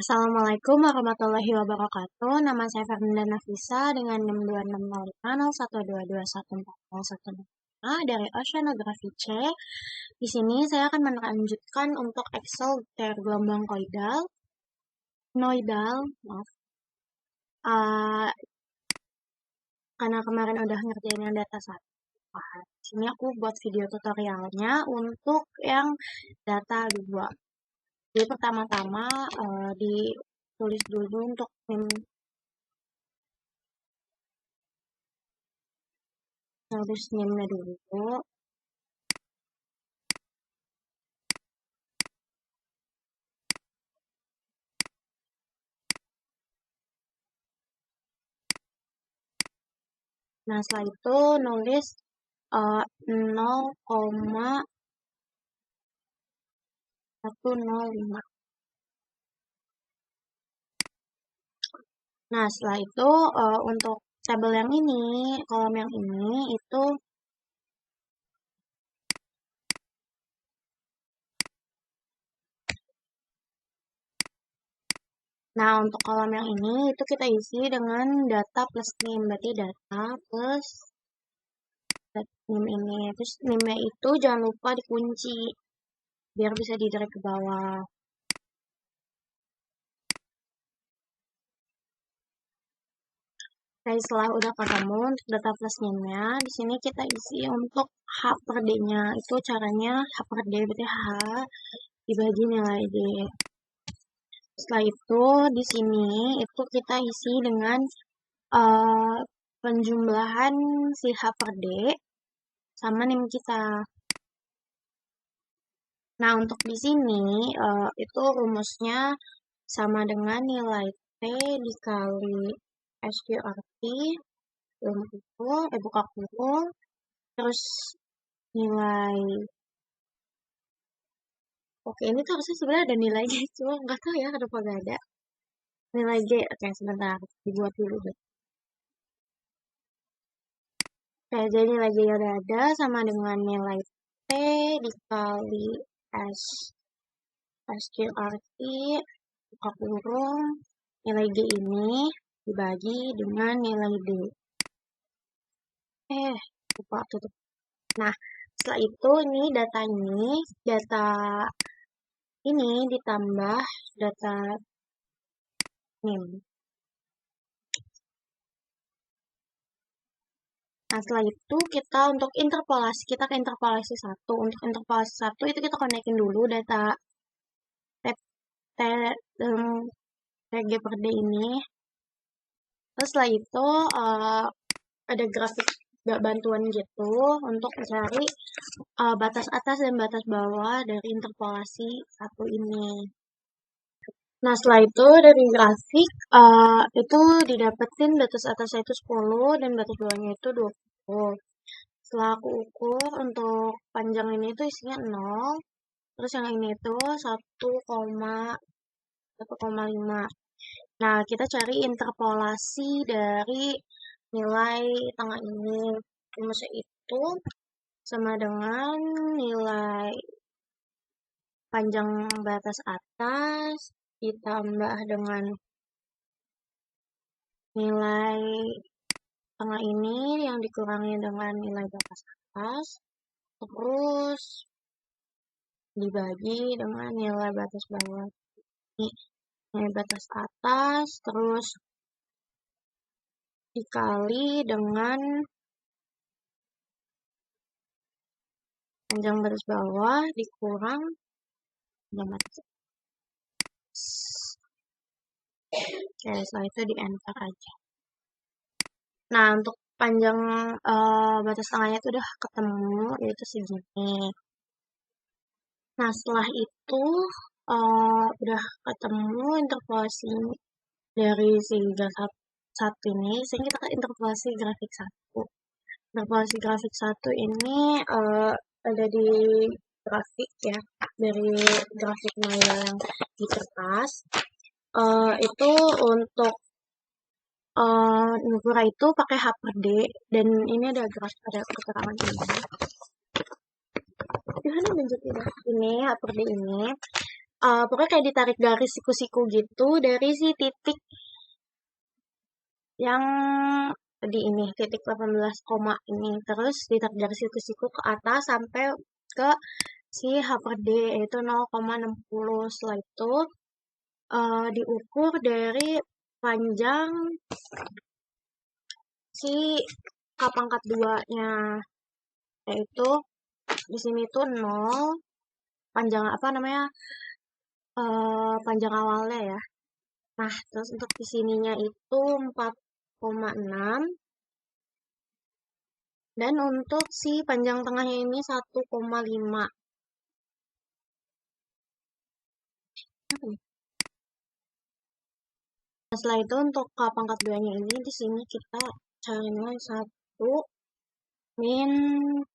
Assalamualaikum warahmatullahi wabarakatuh. Nama saya Fernanda Nafisa dengan NIM 260501221401 dari Oceanography C. Di sini saya akan melanjutkan untuk Excel gelombang noidal, maaf. Karena kemarin udah ngerjain yang data 1. Di sini aku buat video tutorialnya untuk yang data 2. Jadi pertama-tama ditulis dulu untuk NIM-nya dulu. Nah, setelah itu nulis 0,105. Nah, setelah itu untuk tabel yang ini, kolom yang ini itu Nah, untuk kolom yang ini itu kita isi dengan data plus NIM, berarti data plus NIM ini. Terus NIM-nya itu jangan lupa dikunci biar bisa di-drag ke bawah. Nah, setelah udah ketemu untuk data plus NIM-nya, di sini kita isi untuk H per D-nya. Itu caranya H per D, berarti H dibagi nilai D. Setelah itu di sini itu kita isi dengan penjumlahan si H per D sama NIM kita. Nah, untuk di sini itu rumusnya sama dengan nilai T dikali SQRT, buka kurung, terus nilai. Oke, ini tuh harusnya sebenarnya ada nilainya, cuma nggak tahu ya kenapa nggak ada. Nilai G, oke sebentar, dibuat dulu deh. Oke, jadi nilai G udah ada sama dengan nilai T dikali SQRT, buka kurung, nilai G ini dibagi dengan nilai D. Lupa tutup. Nah, setelah itu ini data ini ditambah data NIM. Nah, setelah itu kita untuk interpolasi, kita ke interpolasi 1. Untuk interpolasi 1 itu kita konekin dulu data TG per D ini. Terus setelah itu ada grafik bantuan gitu untuk mencari batas atas dan batas bawah dari interpolasi 1 ini. Nah, setelah itu dari grafik itu didapetin batas atasnya itu 10 dan batas bawahnya itu 20. Setelah aku ukur untuk panjang ini itu isinya 0, terus yang ini itu 1,5. Nah, kita cari interpolasi dari nilai tengah ini. Rumusnya itu sama dengan nilai panjang batas atas ditambah dengan nilai tengah ini yang dikurangi dengan nilai batas atas, terus dibagi dengan nilai batas bawah. Ini nilai batas atas, terus dikali dengan panjang batas bawah dikurang panjang batas atas. Oke, setelah itu di enter aja. Nah, untuk panjang batas tengahnya itu udah ketemu, yaitu segini. Nah, setelah itu udah ketemu interpolasi dari si grafik 1 ini, sehingga kita ke interpolasi grafik 1. Interpolasi grafik 1 ini ada di grafik ya, dari grafik Maya yang di kertas. Itu untuk Nuvura itu pakai H per D, dan ini ada keterangan ini. Gimana bentuknya? Ini H per D ini pokoknya kayak ditarik garis siku-siku gitu dari si titik yang di ini, titik 18 koma ini. Terus ditarik garis siku-siku ke atas sampai ke si H per D, yaitu 0,60. Setelah itu diukur dari panjang si K pangkat 2-nya, yaitu di sini tuh 0, panjang apa namanya, panjang awalnya ya. Nah, terus untuk di sininya itu 4,6, dan untuk si panjang tengahnya ini 1,5. Nah, setelah itu untuk K pangkat 2-nya ini di sini kita carinya 1 min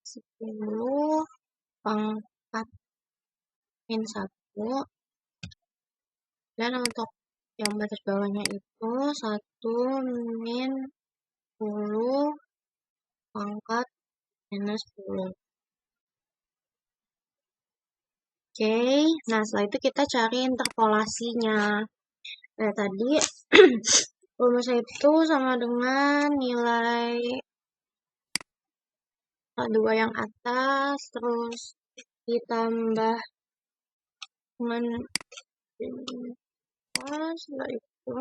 10 pangkat min 1, dan untuk yang batas bawahnya itu 1 min 10 pangkat minus 10. Oke, nah setelah itu kita cari interpolasinya. Nah, tadi rumusnya itu sama dengan nilai dua yang atas, terus ditambah dengan setelah itu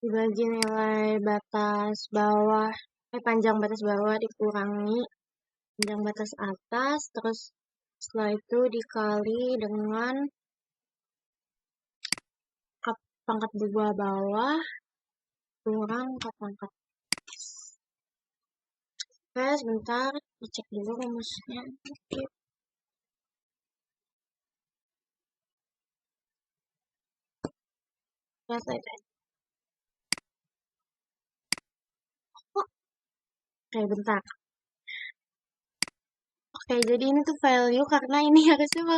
dibagi nilai batas bawah, panjang batas bawah dikurangi panjang batas atas, terus setelah itu dikali dengan K pangkat 2 bawah kurang K pangkat. Oke, sebentar dicek dulu rumusnya. Oke. Oke, bentar. Oke, jadi ini tuh value karena ini harusnya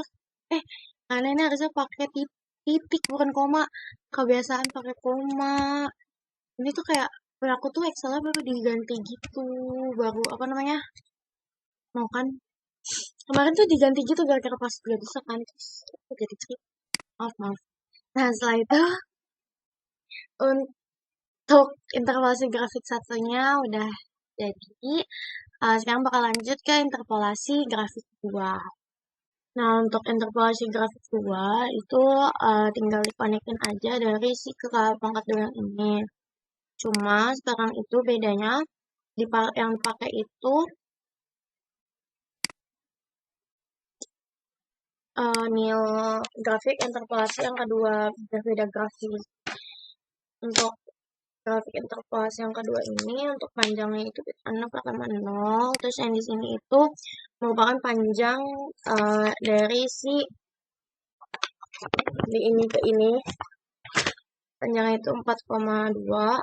karena ini harusnya pakai titik bukan koma. Kebiasaan pakai koma. Ini tuh kayak aku tuh Excelnya baru diganti gitu, baru apa namanya? Mau kan? Kemarin tuh diganti gitu gara-gara pas gue bisa kan, terus aku jadi cerita. Maaf. Nah, setelah itu untuk interpolasi grafik satunya udah jadi. Sekarang bakal lanjut ke interpolasi grafik 2. Nah, untuk interpolasi grafik 2 itu tinggal dikonekin aja dari si ke pangkat 2 yang ini. Cuma sekarang itu bedanya yang dipakai itu nil grafik interpolasi yang kedua, beda grafik. Untuk grafik interpolasi yang kedua ini untuk panjangnya itu 6,0, terus yang di sini itu merupakan panjang dari si di ini ke ini, panjangnya itu 4,2.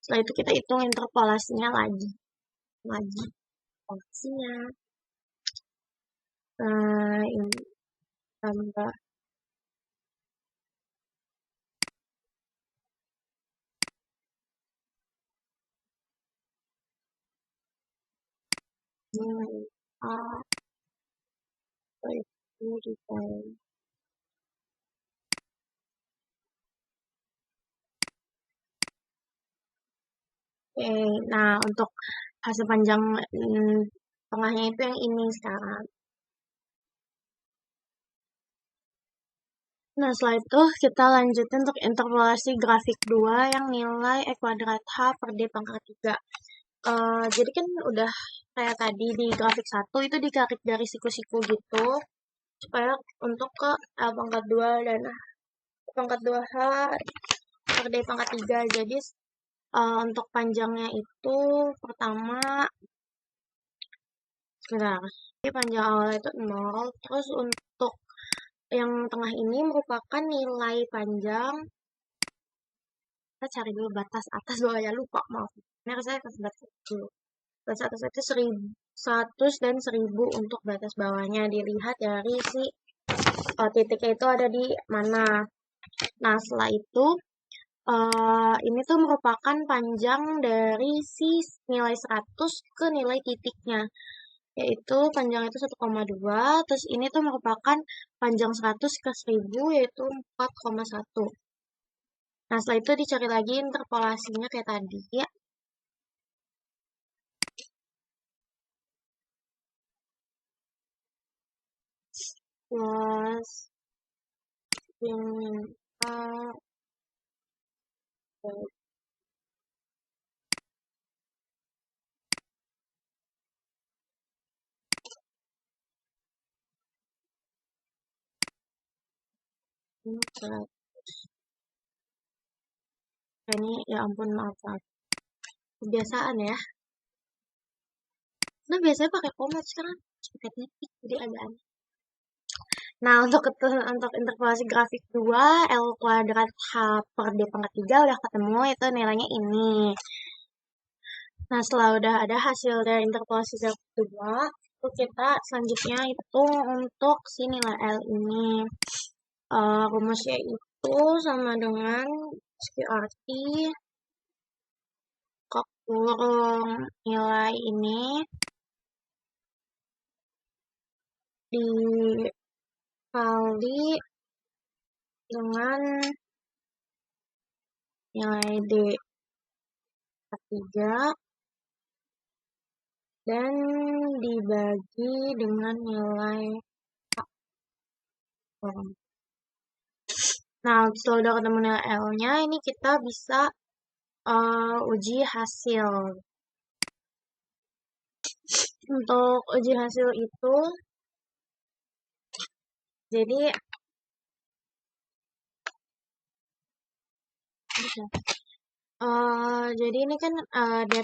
Setelah itu kita hitung interpolasinya lagi interpolasinya. Ini tambah itu ditambah. Oke, nah untuk hasil panjang tengahnya itu yang ini sekarang. Nah, setelah itu kita lanjutin untuk interpolasi grafik 2 yang nilai E kuadrat H per D pangkat 3. Jadi kan udah kayak tadi di grafik 1 itu ditarik dari siku-siku gitu, supaya untuk ke L pangkat 2 dan pangkat 2H per D pangkat 3. Jadi untuk panjangnya itu pertama, panjang awalnya itu 0, terus untuk yang tengah ini merupakan nilai panjang. Kita cari dulu batas atas bawahnya, lupa, maaf. Ini harusnya batas atas dulu. Batas atas itu 100 dan 1000 untuk batas bawahnya. Dilihat dari si titiknya itu ada di mana. Nah, setelah itu ini tuh merupakan panjang dari si nilai 100 ke nilai titiknya. Yaitu panjang itu 1,2, terus ini tuh merupakan panjang 100 ke 1000, yaitu 4,1. Nah, setelah itu dicari lagi interpolasinya kayak tadi, ya. Plus, diminta ini ya ampun, maaf. Kebiasaan ya. Nah, biasanya pakai koma, sekarang pakai titik, jadi agak aneh. Nah, untuk interpolasi grafik 2, L kuadrat H per D pangkat 3 udah ketemu, itu nilainya ini. Nah, setelah udah ada hasil dari interpolasi grafik 2, itu kita selanjutnya itu untuk si nilai L ini. Rumusnya itu sama dengan SQRT kurung nilai ini dikali dengan nilai D ketiga dan dibagi dengan nilai A. Nah, setelah udah ketemu nilai L-nya, ini kita bisa uji hasil. Untuk uji hasil itu, jadi jadi ini kan D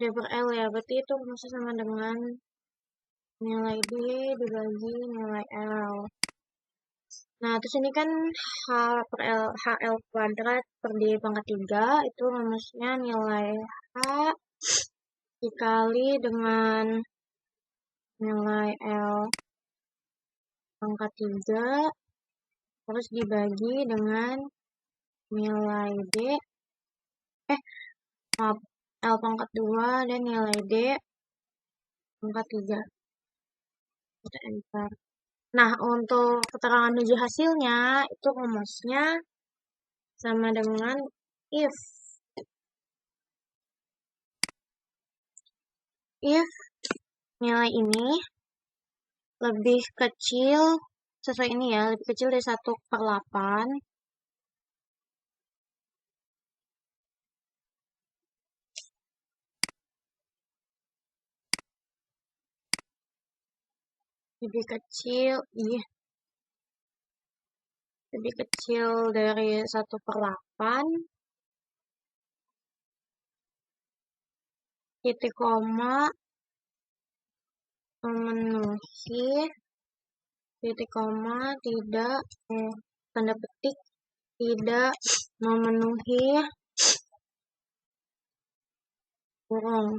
per L ya, berarti itu rumusnya sama dengan nilai D dibagi nilai L. Nah, terus ini kan HL kuadrat per D pangkat 3, itu rumusnya nilai H dikali dengan nilai L pangkat 3, terus dibagi dengan nilai D, maaf, L pangkat 2 dan nilai D pangkat 3. Kita enter. Nah, untuk keterangan uji hasilnya, itu rumusnya sama dengan if nilai ini lebih kecil, sesuai ini ya, lebih kecil dari 1/8, lebih kecil dari 1/8, titik koma memenuhi, titik koma tidak, tanda petik tidak memenuhi kurung.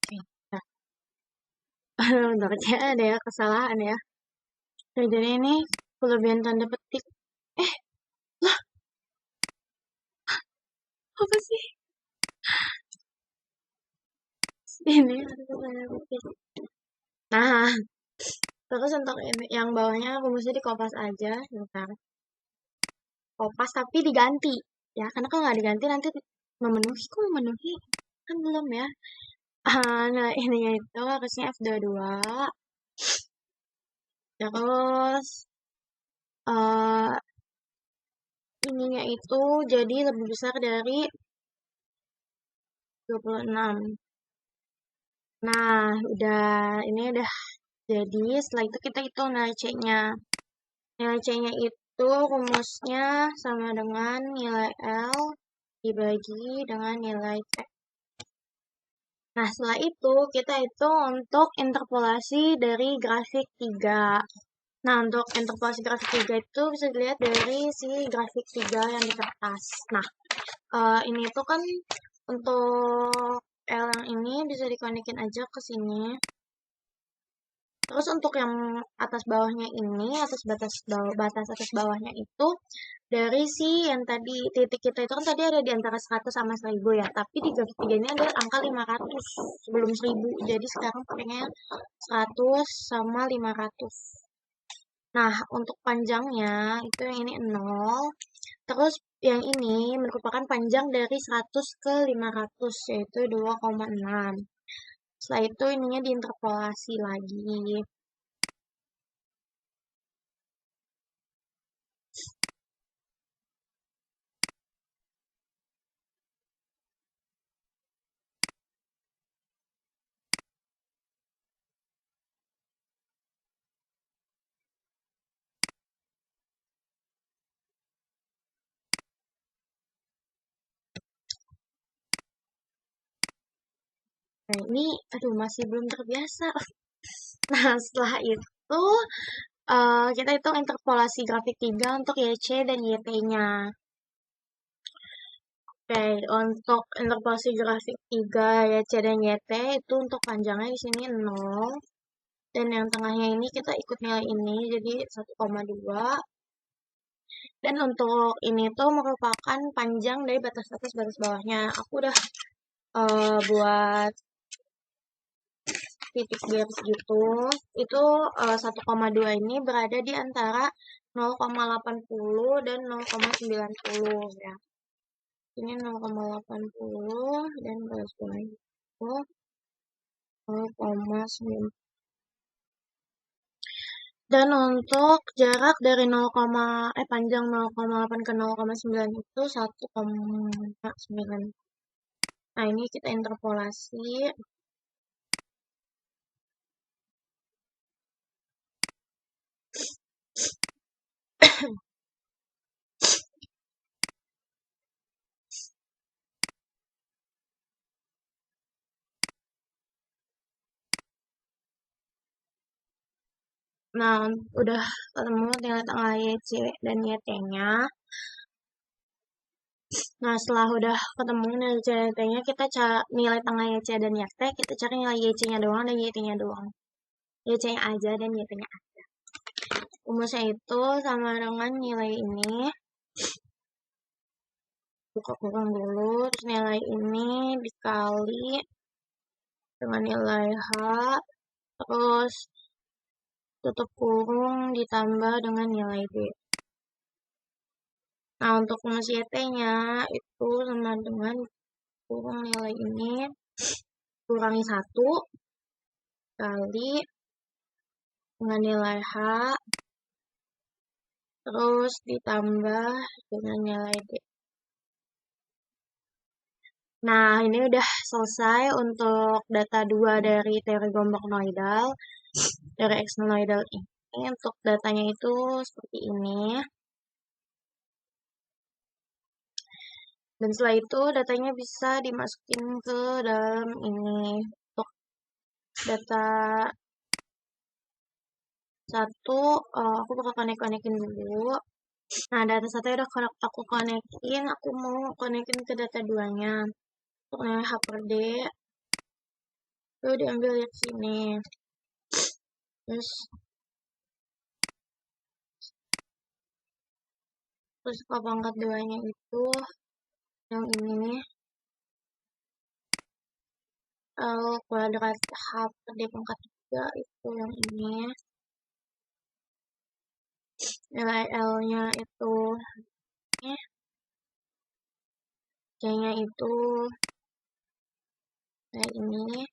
Oke, nah. Bentar aja ada ya kesalahan ya. Nah, jadi ini kelebihan tanda petik. Lah, apa sih? Ini ada tanda petik. Nah, terus untuk ini yang bawahnya rumusnya dikopas aja, bentar. Kopas tapi diganti ya, karena kalau nggak diganti nanti memenuhi kan belum ya. Nah, ininya itu harusnya F22, terus ininya itu jadi lebih besar dari 26. Nah, ini udah jadi. Setelah itu kita hitung nilai C-nya. Nilai C-nya itu rumusnya sama dengan nilai L dibagi dengan nilai C. Nah, setelah itu kita hitung untuk interpolasi dari grafik 3. Nah, untuk interpolasi grafik 3 itu bisa dilihat dari si grafik 3 yang di kertas. Nah, ini itu kan Untuk L yang ini bisa dikonekin aja ke sini. Terus untuk yang atas bawahnya ini, atas batas bawah, batas atas bawahnya itu dari si yang tadi titik kita itu kan tadi ada di antara 100 sama 1000 ya. Tapi di grafik 3 ini ada angka 500 sebelum 1000. Jadi sekarang pakainya 100 sama 500. Nah, untuk panjangnya itu yang ini 0. Terus yang ini merupakan panjang dari 100 ke 500 yaitu 2,6. Setelah itu ininya diinterpolasi lagi. Nah, ini aduh masih belum terbiasa. Nah, setelah itu kita hitung interpolasi grafik 3 untuk YC dan YT-nya. Oke, untuk interpolasi grafik 3 YC dan YT itu untuk panjangnya di sini 0. Dan yang tengahnya ini kita ikut nilai ini jadi 1,2. Dan untuk ini tuh merupakan panjang dari batas atas batas bawahnya. Aku udah buat titik garis gitu. Itu 1,2 ini berada di antara 0,80 dan 0,90 ya. Ini 0,80 dan garis bawahnya itu 0,9. Dan untuk jarak dari panjang 0,8 ke 0,9 itu 1,9. Nah, ini kita interpolasi. Nah, udah ketemu nilai tengah YC dan YT-nya. Nah, setelah udah ketemu nilai C dan YT-nya, kita cari nilai tengah YC dan YT, kita cari nilai YC-nya doang dan YT-nya doang. YC-nya aja dan YT-nya aja. Rumusnya itu sama dengan nilai ini. Buka kurung dulu, terus nilai ini dikali dengan nilai H, terus tutup kurung ditambah dengan nilai D. Nah, untuk rumus YT-nya itu sama dengan kurung nilai ini kurangi 1 kali dengan nilai H terus ditambah dengan nilai D. Nah, ini udah selesai untuk data 2 dari teori gombang noidal, dari exonoidal ini. Untuk datanya itu seperti ini. Dan setelah itu datanya bisa dimasukin ke dalam ini. Untuk data 1, aku bakal konek-konekin dulu. Nah, data 1 udah aku konekin, aku mau konekin ke data 2-nya. Untuk nilai H per D, itu diambil dari sini. Terus kalau pangkat 2-nya itu yang ini nih. L kuadrat H per D pangkat 3 itu yang ini. Nilai L-nya itu ini. C-nya itu kayak ini.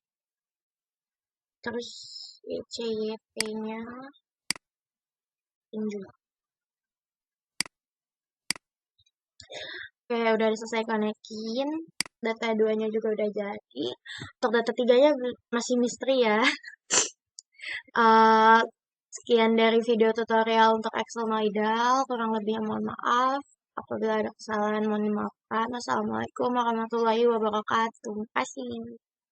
Terus C, Y, T-nya ini juga. Oke, udah selesai konekin. Data 2-nya juga udah jadi. Untuk data 3-nya masih misteri ya. Sekian dari video tutorial untuk exonoidal. Kurang lebih mohon maaf. Apabila ada kesalahan mohon dimaafkan. Wassalamualaikum warahmatullahi wabarakatuh. Terima kasih.